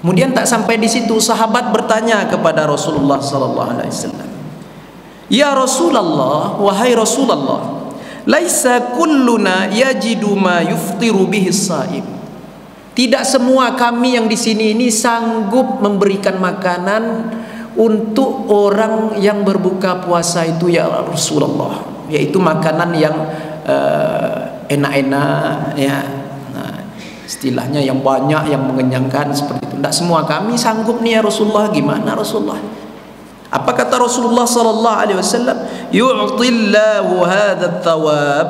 Kemudian tak sampai di situ, sahabat bertanya kepada Rasulullah sallallahu alaihi wasallam, "Ya Rasulullah, wahai Rasulullah, laisa kulluna yajidu ma yuftiru bihi shaim." Tidak semua kami yang di sini ini sanggup memberikan makanan untuk orang yang berbuka puasa itu ya Rasulullah, yaitu makanan yang enak-enak ya. Nah, istilahnya yang banyak, yang mengenyangkan seperti itu. Tidak semua kami sanggup nih ya Rasulullah. Gimana Rasulullah? Apa kata Rasulullah sallallahu alaihi wasallam? Yu'tillahu hadha thawab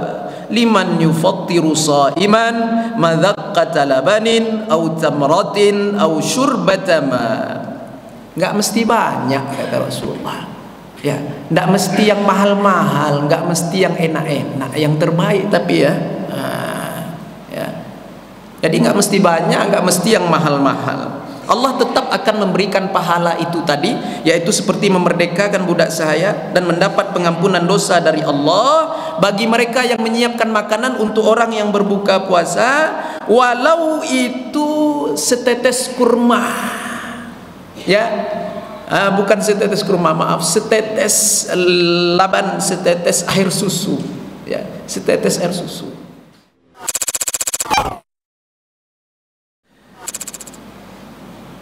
liman yufattiru sa'iman madhaqqata labanin aw tamratin aw syurbata ma. Enggak mesti banyak kata Rasulullah. Ya, enggak mesti yang mahal-mahal, enggak mesti yang enak-enak, yang terbaik tapi ya. Ya. Jadi enggak mesti banyak, enggak mesti yang mahal-mahal. Allah tetap akan memberikan pahala itu tadi, yaitu seperti memerdekakan budak sahaya dan mendapat pengampunan dosa dari Allah bagi mereka yang menyiapkan makanan untuk orang yang berbuka puasa, walau itu setetes kurma. Ya, bukan setetes kurma, maaf, setetes laban, setetes air susu. Ya, setetes air susu.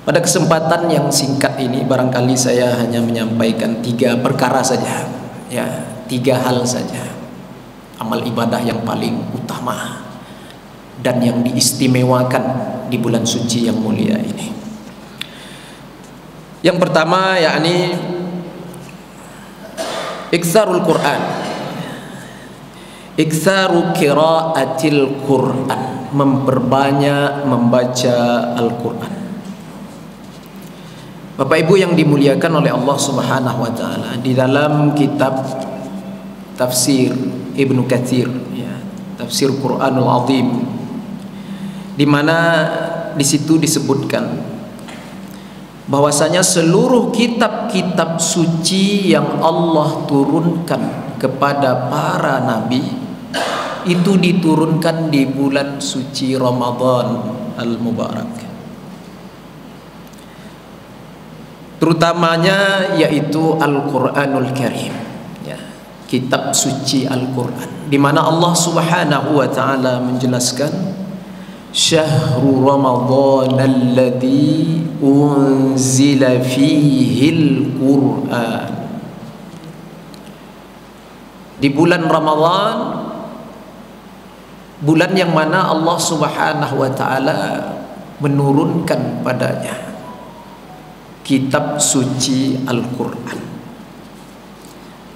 Pada kesempatan yang singkat ini barangkali saya hanya menyampaikan 3 perkara saja, ya, 3 hal saja amal ibadah yang paling utama dan yang diistimewakan di bulan suci yang mulia ini. Yang pertama yakni iktsarul Quran, iktsaru qiraatil Quran, memperbanyak membaca Al-Quran. Bapak Ibu yang dimuliakan oleh Allah Subhanahu wa taala, di dalam kitab tafsir Ibnu Katsir ya, tafsir Quranul Azim, di mana di situ disebutkan bahwasanya seluruh kitab-kitab suci yang Allah turunkan kepada para nabi itu diturunkan di bulan suci Ramadan al-Mubarak. Terutamanya yaitu Al-Quranul Karim ya, kitab suci Al-Quran, di mana Allah Subhanahu wa taala menjelaskan Syahrul Ramadan alladzi unzila fihil Quran. Di bulan Ramadan, bulan yang mana Allah Subhanahu wa taala menurunkan padanya kitab suci Al-Quran.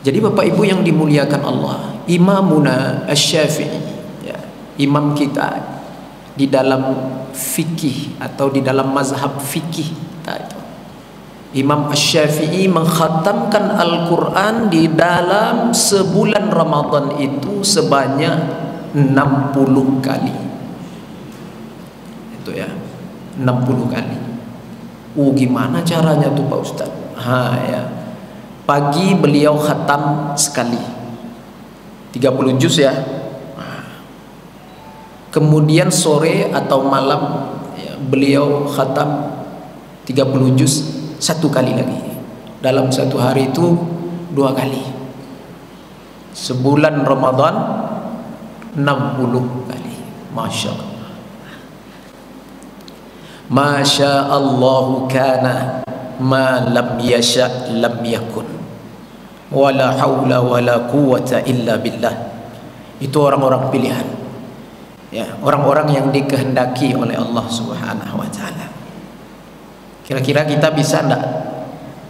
Jadi Bapak Ibu yang dimuliakan Allah, Imamuna Asy-Syafi'i ya, imam kita di dalam fikih atau di dalam mazhab fikih itu, Imam Asy-Syafi'i mengkhatamkan Al-Quran di dalam sebulan Ramadan itu sebanyak 60 kali. Itu ya, 60 kali. Gimana caranya tuh Pak Ustaz? Ya. Pagi beliau khatam sekali 30 juz ya. Kemudian sore atau malam ya, beliau khatam 30 juz 1 kali lagi. Dalam 1 hari itu 2 kali. Sebulan Ramadan 60 kali. Masya Allah. Masya Allahu kana ma lam yasha lam yakun wala haula wala quwata illa billah. Itu orang-orang pilihan ya, orang-orang yang dikehendaki oleh Allah Subhanahu wa taala. Kira-kira kita bisa enggak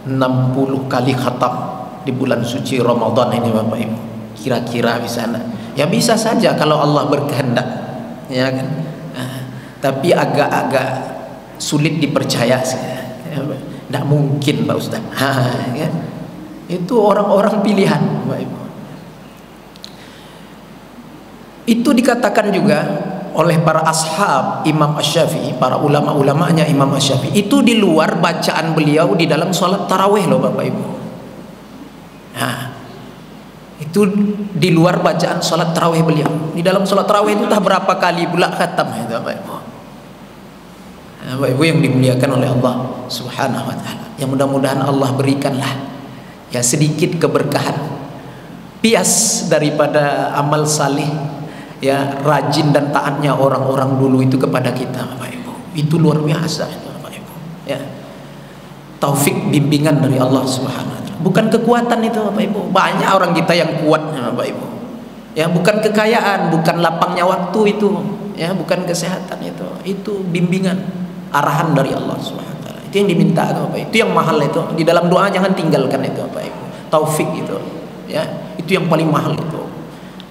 60 kali khatam di bulan suci Ramadan ini Bapak Ibu? Kira-kira bisa enggak? Ya bisa saja kalau Allah berkehendak ya kan. Tapi agak-agak sulit dipercaya saya. Tidak mungkin Pak Ustaz. Ya. Itu orang-orang pilihan Bapak Ibu. Itu dikatakan juga oleh para ashab Imam Asy-Syafi'i, para ulama-ulamanya Imam Asy-Syafi'i, itu di luar bacaan beliau di dalam sholat tarawih loh Bapak Ibu. Nah, itu di luar bacaan sholat tarawih beliau. Di dalam sholat tarawih itu entah berapa kali pula khatam itu Bapak Ibu. Bapak Ibu yang dimuliakan oleh Allah Subhanahu wa taala. Yang mudah-mudahan Allah berikanlah ya sedikit keberkahan, pias daripada amal saleh ya, rajin dan taatnya orang-orang dulu itu kepada kita Bapak Ibu. Itu luar biasa itu Bapak Ibu. Ya. Taufik bimbingan dari Allah Subhanahu wa taala. Bukan kekuatan itu Bapak Ibu. Banyak orang kita yang kuatnya Bapak Ibu. Ya, bukan kekayaan, bukan lapangnya waktu itu, ya, bukan kesehatan itu. Itu bimbingan, arahan dari Allah Subhanahu wa taala. Itu yang diminta Bapak. Itu yang mahal itu. Di dalam doa jangan tinggalkan itu Bapak Ibu. Taufik itu. Ya, itu yang paling mahal itu.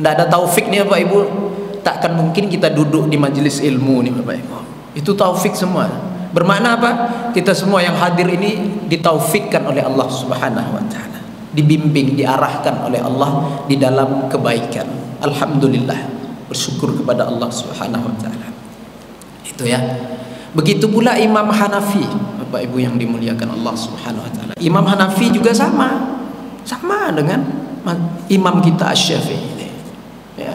Tidak ada taufik nih Bapak Ibu, tak akan mungkin kita duduk di majelis ilmu nih Bapak Ibu. Itu taufik semua. Bermakna apa? Kita semua yang hadir ini ditaufikkan oleh Allah Subhanahu wa taala, dibimbing, diarahkan oleh Allah di dalam kebaikan. Alhamdulillah, bersyukur kepada Allah Subhanahu wa taala. Itu ya. Begitu pula Imam Hanafi, Bapak Ibu yang dimuliakan Allah Subhanahu wa taala. Imam Hanafi juga sama dengan imam kita Asy-Syafi'i. Ya,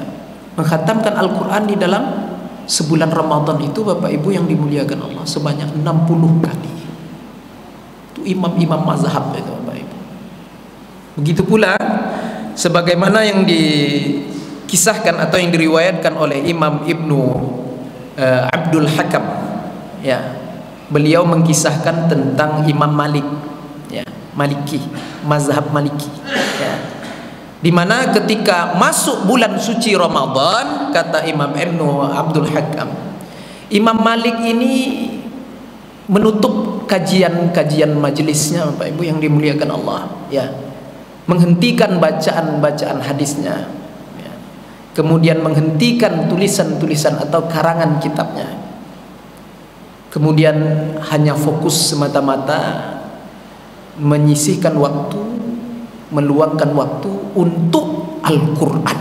mengkhatamkan Al-Qur'an di dalam sebulan Ramadan itu Bapak Ibu yang dimuliakan Allah sebanyak 60 kali. Itu imam-imam mazhab itu Bapak Ibu. Begitu pula sebagaimana yang dikisahkan atau yang diriwayatkan oleh Imam Ibnu Abdul Hakam, ya, beliau mengkisahkan tentang Imam Malik, ya, Maliki, mazhab Maliki, ya, di mana ketika masuk bulan suci Ramadan, kata Imam Ibnu Abdul Hakam, Imam Malik ini menutup kajian majelisnya Bapak Ibu yang dimuliakan Allah, ya, menghentikan bacaan hadisnya, ya, kemudian menghentikan tulisan atau karangan kitabnya, kemudian hanya fokus semata-mata menyisihkan waktu, meluangkan waktu untuk Al-Quran.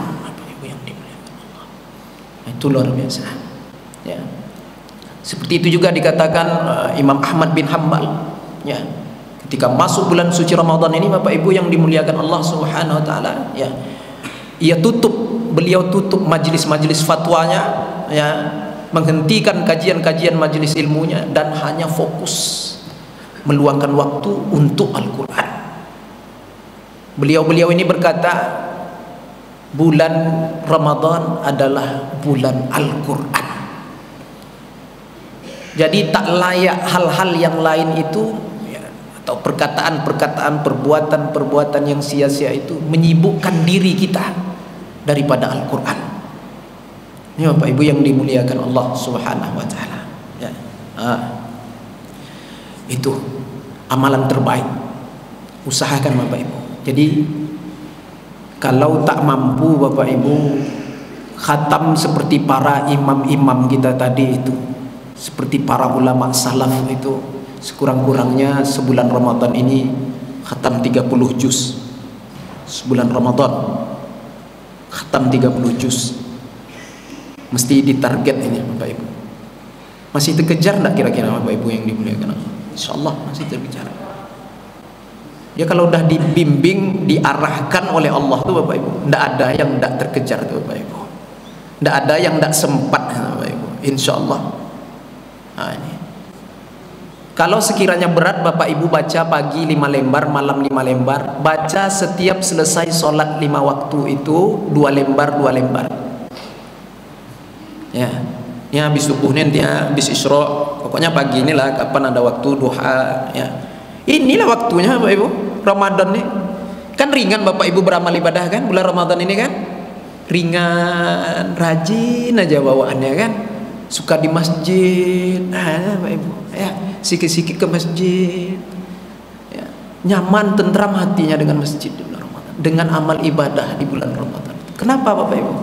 Itu luar biasa, ya. Seperti itu juga dikatakan Imam Ahmad bin Hanbal, ya, ketika masuk bulan suci Ramadan ini Bapak Ibu yang dimuliakan Allah Subhanahu wa taala, ya, beliau tutup majelis fatwanya, ya, menghentikan kajian majelis ilmunya dan hanya fokus meluangkan waktu untuk Al-Quran. Beliau ini berkata, bulan Ramadan adalah bulan Al-Quran. Jadi tak layak hal-hal yang lain itu, ya, atau perkataan, perbuatan yang sia-sia itu menyibukkan diri kita daripada Al-Quran. Ini Bapak Ibu yang dimuliakan Allah Subhanahu wa taala, ya. Itu amalan terbaik. Usahakan Bapak Ibu. Jadi kalau tak mampu Bapak Ibu khatam seperti para imam-imam kita tadi itu, seperti para ulama salaf itu, sekurang-kurangnya sebulan Ramadan ini khatam 30 juz. Sebulan Ramadan khatam 30 juz. Mesti ditarget ini Bapak Ibu. Masih terkejar enggak kira-kira Bapak Ibu yang dimuliakan Allah? Insyaallah masih terkejar. Ya kalau udah dibimbing, diarahkan oleh Allah tuh Bapak Ibu, tidak ada yang tidak terkejar tuh Bapak Ibu, tidak ada yang tidak sempat Bapak Ibu, insyaallah. Nah, ini. Kalau sekiranya berat Bapak Ibu baca pagi 5 lembar, malam 5 lembar, baca setiap selesai sholat 5 waktu itu 2 lembar. Ya, ini habis subuh nanti, habis Isra, pokoknya pagi inilah kapan ada waktu duha, ya. Inilah waktunya Bapak Ibu. Ramadan nih kan ringan Bapak Ibu beramal ibadah kan, bulan Ramadan ini kan ringan, rajin aja bawaannya kan, suka di masjid, Bapak Ibu, ya, sikit-sikit ke masjid, ya, nyaman tentram hatinya dengan masjid di bulan Ramadan, dengan amal ibadah di bulan Ramadan. Kenapa Bapak Ibu?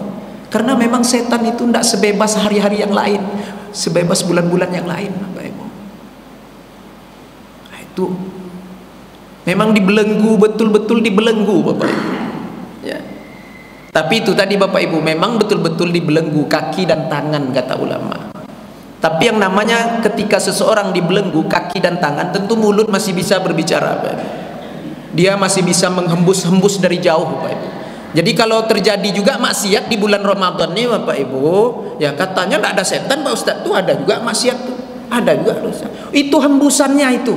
Karena memang setan itu tidak sebebas hari-hari yang lain, sebebas bulan-bulan yang lain Bapak Ibu. Nah, itu memang dibelenggu, betul-betul dibelenggu Bapak Ibu, ya. Tapi itu tadi Bapak Ibu, memang betul-betul dibelenggu kaki dan tangan kata ulama. Tapi yang namanya ketika seseorang dibelenggu kaki dan tangan, tentu mulut masih bisa berbicara Bapak Ibu. Dia masih bisa menghembus-hembus dari jauh Bapak Ibu. Jadi kalau terjadi juga maksiat di bulan Ramadan nih Bapak Ibu, ya katanya tidak ada setan Pak Ustadz, tuh ada juga maksiat tuh. Ada juga dosa. Itu hembusannya itu.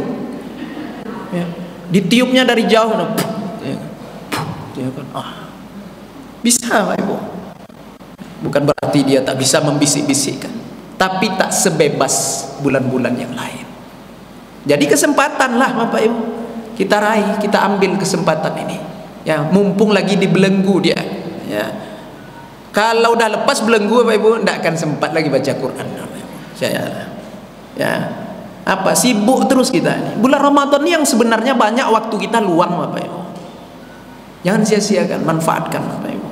Ya. Ditiupnya dari jauh, ya kan? Bisa Pak Ibu. Bukan berarti dia tak bisa membisik-bisikkan, tapi tak sebebas bulan-bulan yang lain. Jadi kesempatan lah Bapak Ibu, kita raih, kita ambil kesempatan ini. Ya, mumpung lagi dibelenggu dia. Ya. Kalau udah lepas belenggu Bapak Ibu, tidak akan sempat lagi baca Quran. Ya, apa sibuk terus kita ini. Bulan Ramadan ini yang sebenarnya banyak waktu kita luang Bapak Ibu. Jangan sia-siakan, manfaatkan Bapak Ibu.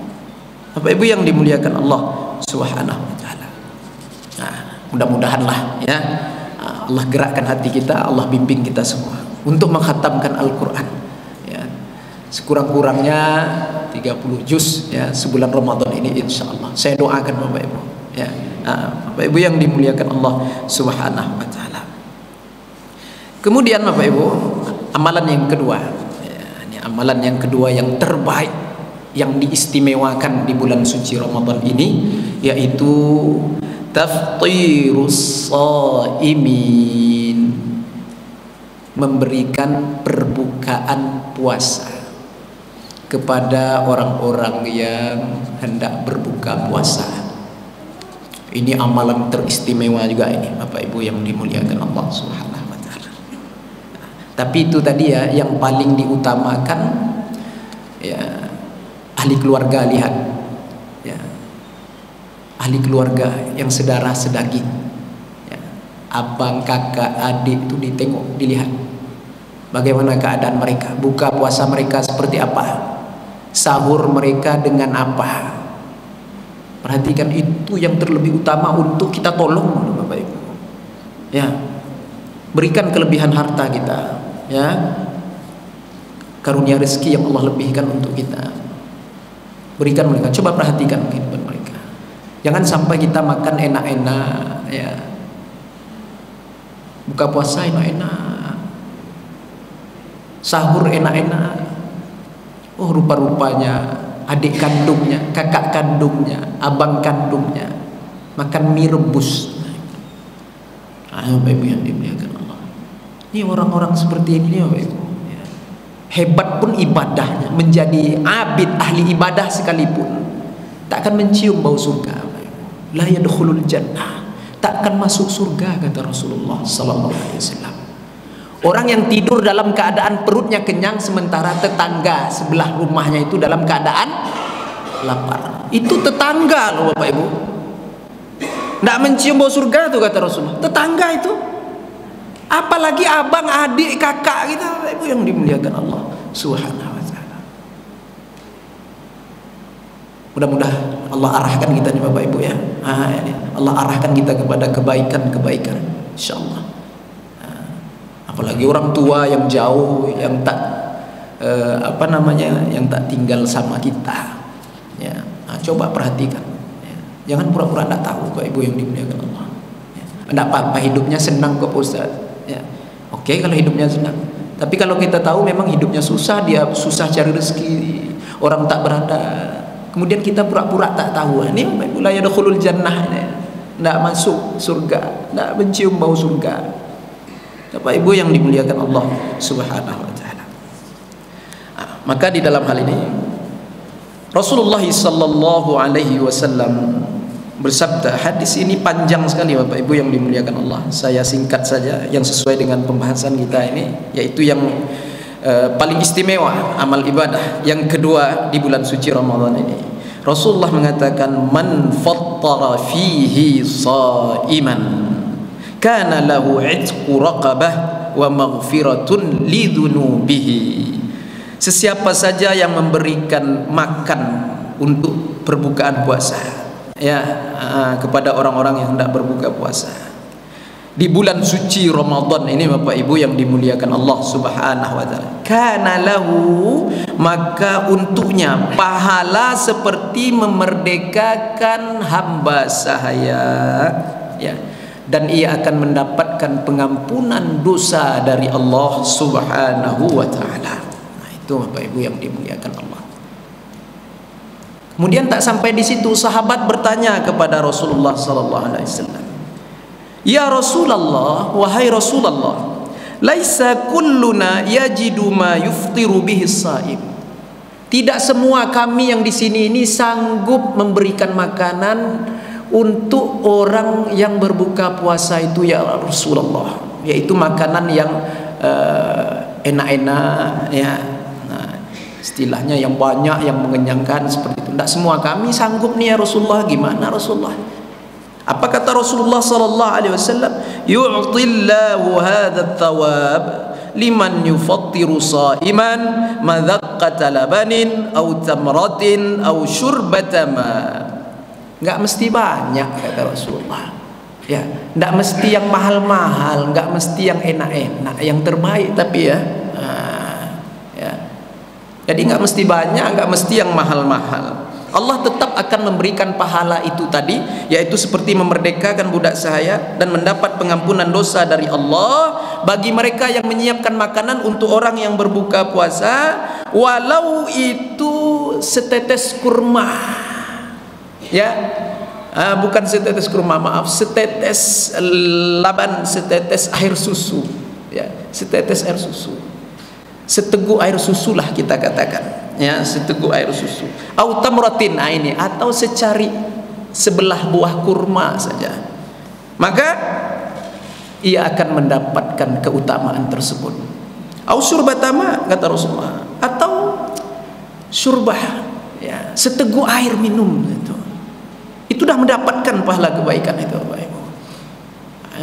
Bapak Ibu yang dimuliakan Allah Subhanahu wa taala. Nah, mudah-mudahan lah ya, Allah gerakkan hati kita, Allah bimbing kita semua untuk mengkhatamkan Al-Qur'an. Ya. Sekurang-kurangnya 30 juz ya sebulan Ramadan ini insyaallah. Saya doakan Bapak Ibu ya. Bapak Ibu yang dimuliakan Allah Subhanahu wa taala. Kemudian Bapak Ibu, amalan yang kedua. Ya, ini amalan yang kedua yang terbaik yang diistimewakan di bulan suci Ramadan ini, yaitu taftirus shaimin, memberikan perbukaan puasa kepada orang-orang yang hendak berbuka puasa. Ini amalan teristimewa juga ini Bapak Ibu yang dimuliakan Allah Subhanahu wa taala. Tapi itu tadi ya, yang paling diutamakan ya ahli keluarga, lihat ya, ahli keluarga yang sedara sedaging ya, abang, kakak, adik itu ditengok, dilihat bagaimana keadaan mereka, buka puasa mereka seperti apa, sahur mereka dengan apa. Perhatikan, itu yang terlebih utama untuk kita tolong Bapak Ibu ya. Berikan kelebihan harta kita ya, karunia rezeki yang Allah lebihkan untuk kita, berikan mereka. Coba perhatikan kehidupan mereka. Jangan sampai kita makan enak-enak ya, buka puasa enak-enak, sahur enak-enak, oh rupa-rupanya adik kandungnya, kakak kandungnya, abang kandungnya makan mie rebus. Bapak Ibu yang dimuliakan Allah, ini orang-orang seperti ini Bapak Ibu ya. Hebat pun ibadahnya, menjadi abid ahli ibadah sekalipun tak akan mencium bau surga. La yadkhulul jannah, tak akan masuk surga, kata Rasulullah sallallahu alaihi wasallam. Orang yang tidur dalam keadaan perutnya kenyang sementara tetangga sebelah rumahnya itu dalam keadaan lapar. Itu tetangga loh Bapak Ibu. Tidak mencium bau surga tuh kata Rasulullah. Tetangga itu. Apalagi abang, adik, kakak kita Bapak Ibu yang dimuliakan Allah Subhanahu wa taala. Mudah-mudahan Allah arahkan kita nih Bapak Ibu ya. Allah arahkan kita kepada kebaikan-kebaikan insyaallah. Apalagi orang tua yang jauh, yang tak yang tak tinggal sama kita ya. Coba perhatikan ya. Jangan pura-pura tidak tahu Bapak Ibu yang dimuliakan Allah ya. Tidak apa-apa hidupnya senang kok Ustaz ya. Oke kalau hidupnya senang, tapi kalau kita tahu memang hidupnya susah, dia susah cari rezeki, orang tak berada, kemudian kita pura-pura tak tahu, ini Bapak Ibu la yadkhulul jannah, tidak masuk surga, tidak mencium bau surga. Bapak Ibu yang dimuliakan Allah Subhanahu wa taala. Maka di dalam hal ini Rasulullah sallallahu alaihi wasallam bersabda, hadis ini panjang sekali Bapak Ibu yang dimuliakan Allah. Saya singkat saja yang sesuai dengan pembahasan kita ini, yaitu yang paling istimewa amal ibadah yang kedua di bulan suci Ramadan ini. Rasulullah mengatakan, man fattara fihi shaiman kana lahu 'itqu raqabah wa maghfiratun lidzunubihi. Sesiapa saja yang memberikan makan untuk perbukaan puasa ya, kepada orang-orang yang hendak berbuka puasa di bulan suci Ramadan ini Bapak Ibu yang dimuliakan Allah Subhanahu wa taala, kana lahu, maka untuknya pahala seperti memerdekakan hamba sahaya ya, dan ia akan mendapatkan pengampunan dosa dari Allah Subhanahu wa taala. Nah, itu Bapak Ibu yang dimuliakan Allah. Kemudian tak sampai di situ, sahabat bertanya kepada Rasulullah sallallahu alaihi wasallam, Ya Rasulullah, wahai Rasulullah, laisa kulluna yajidu ma yuftiru bihi shaim. Tidak semua kami yang di sini ini sanggup memberikan makanan untuk orang yang berbuka puasa itu ya Rasulullah, yaitu makanan yang enak-enak ya. Nah, istilahnya yang banyak, yang mengenyangkan seperti itu. Tidak semua kami sanggup nih ya Rasulullah. Gimana Rasulullah? Apa kata Rasulullah sallallahu alaihi wasallam? Yu'tillahu hadha thawab liman yufattiru sha'iman madhaqqata labanin aw tamratin aw syurbata ma. Enggak mesti banyak kata Rasulullah. Ya, enggak mesti yang mahal-mahal, enggak mesti yang enak-enak, yang terbaik tapi ya. Ya. Jadi enggak mesti banyak, enggak mesti yang mahal-mahal. Allah tetap akan memberikan pahala itu tadi, yaitu seperti memerdekakan budak sahaya dan mendapat pengampunan dosa dari Allah bagi mereka yang menyiapkan makanan untuk orang yang berbuka puasa, walau itu setetes kurma. Ya, bukan setetes kurma, maaf, setetes laban, setetes air susu. Ya, setetes air susu. Seteguk air susu lah kita katakan, ya, seteguk air susu. Au tamratin, ini atau secari sebelah buah kurma saja, maka ia akan mendapatkan keutamaan tersebut. Au surbatama kata Rasulullah, atau surbah, ya, seteguk air minum itu dah mendapatkan pahala kebaikan itu, Bapak Ibu.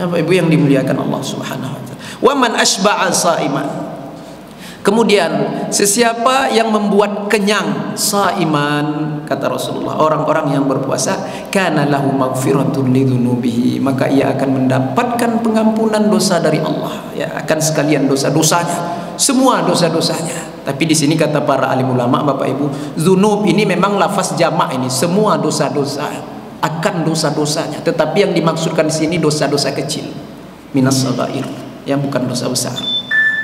Bapak Ibu yang dimuliakan Allah Subhanahu wa taala. Wa man asba'a sha'iman. Kemudian sesiapa yang membuat kenyang saiman, kata Rasulullah, orang-orang yang berpuasa, kana lahu maghfiratun lidzunubihi, maka ia akan mendapatkan pengampunan dosa dari Allah, ya, akan sekalian dosa-dosanya, semua dosa-dosanya. Tapi di sini kata para alim ulama, Bapak Ibu, dzunub ini memang lafaz jamak, ini semua dosa-dosa, akan dosa-dosanya, tetapi yang dimaksudkan di sini dosa-dosa kecil, minas shaghair, yang bukan dosa besar.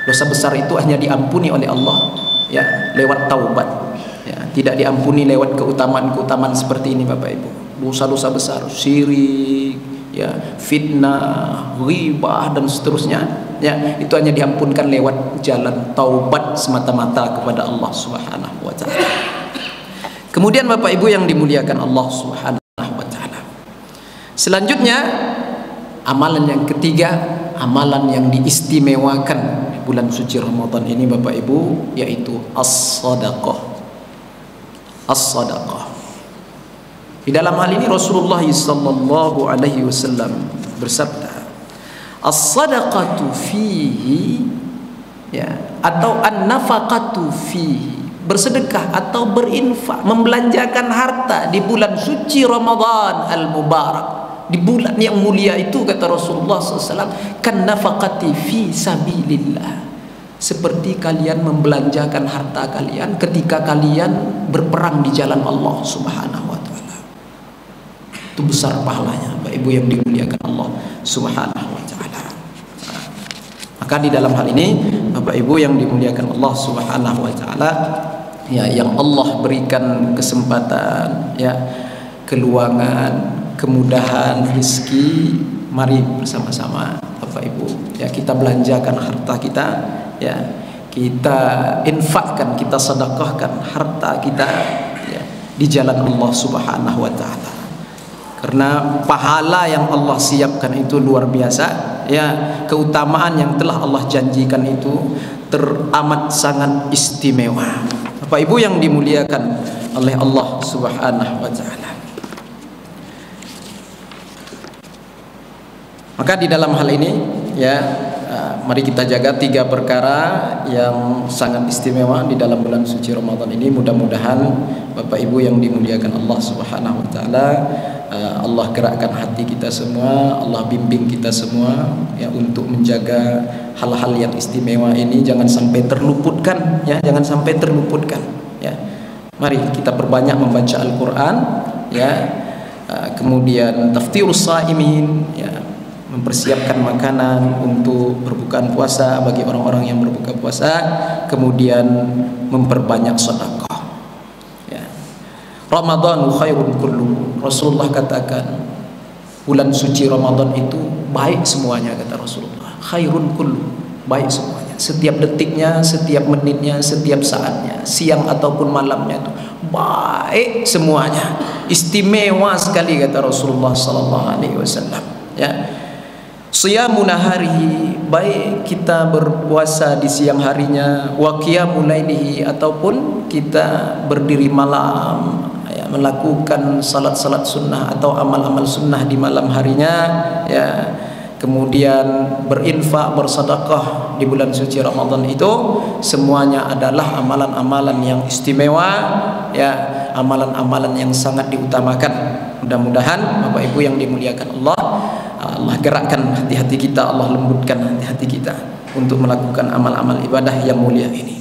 Dosa besar itu hanya diampuni oleh Allah, ya, lewat taubat, ya, tidak diampuni lewat keutamaan-keutamaan seperti ini, Bapak Ibu. Dosa-dosa besar, syirik, ya, fitnah, ghibah dan seterusnya, ya, itu hanya diampunkan lewat jalan taubat semata-mata kepada Allah Subhanahu wa taala. Kemudian Bapak Ibu yang dimuliakan Allah Subhanahu wa taala, selanjutnya amalan yang ketiga, amalan yang diistimewakan bulan suci Ramadan ini, Bapak Ibu, yaitu as-sadaqah. As-sadaqah. Di dalam hal ini Rasulullah sallallahu alaihi wasallam bersabda, as-sadaqatu fihi, ya, atau an-nafaqatu fihi, bersedekah atau berinfak, membelanjakan harta di bulan suci Ramadan al-mubarak, di bulan yang mulia itu, kata Rasulullah SAW, kan nafaqati fi sabilillah, seperti kalian membelanjakan harta kalian ketika kalian berperang di jalan Allah Subhanahu wa taala. Itu besar pahalanya, Bapak Ibu yang dimuliakan Allah Subhanahu wa taala. Maka di dalam hal ini, Bapak Ibu yang dimuliakan Allah Subhanahu wa taala, ya, yang Allah berikan kesempatan, ya, keluangan, kemudahan, rezeki, mari bersama-sama Bapak Ibu, ya, kita belanjakan harta kita, ya, kita infakkan, kita sedekahkan harta kita, ya, di jalan Allah Subhanahu wa taala. Karena pahala yang Allah siapkan itu luar biasa, ya, keutamaan yang telah Allah janjikan itu teramat sangat istimewa. Bapak Ibu yang dimuliakan oleh Allah Subhanahu wa taala. Maka di dalam hal ini, ya, mari kita jaga 3 perkara yang sangat istimewa di dalam bulan suci Ramadan ini. Mudah-mudahan Bapak Ibu yang dimuliakan Allah Subhanahu wa taala, Allah gerakkan hati kita semua, Allah bimbing kita semua, ya, untuk menjaga hal-hal yang istimewa ini jangan sampai terluputkan, ya, jangan sampai terluputkan, ya. Mari kita perbanyak membaca Al-Qur'an, ya, kemudian taftirus shaimin, ya, mempersiapkan makanan untuk berbukaan puasa bagi orang-orang yang berbuka puasa, kemudian memperbanyak sedekah, ya. Ramadhanu khairun kullu. Rasulullah katakan bulan suci Ramadan itu baik semuanya, kata Rasulullah. Khairun kullu, baik semuanya. Setiap detiknya, setiap menitnya, setiap saatnya, siang ataupun malamnya itu baik semuanya. Istimewa sekali, kata Rasulullah sallallahu alaihi wasallam. Ya. Siyamu naharihi, baik kita berpuasa di siang harinya, wa qiyamul lailihi, ataupun kita berdiri malam, ya, melakukan salat-salat sunnah atau amal-amal sunnah di malam harinya, ya. Kemudian berinfak, bersedekah di bulan suci Ramadan, itu semuanya adalah amalan-amalan yang istimewa, ya, amalan-amalan yang sangat diutamakan. Mudah-mudahan Bapak Ibu yang dimuliakan Allah, Allah gerakkan hati-hati kita, Allah lembutkan hati-hati kita untuk melakukan amal-amal ibadah yang mulia ini.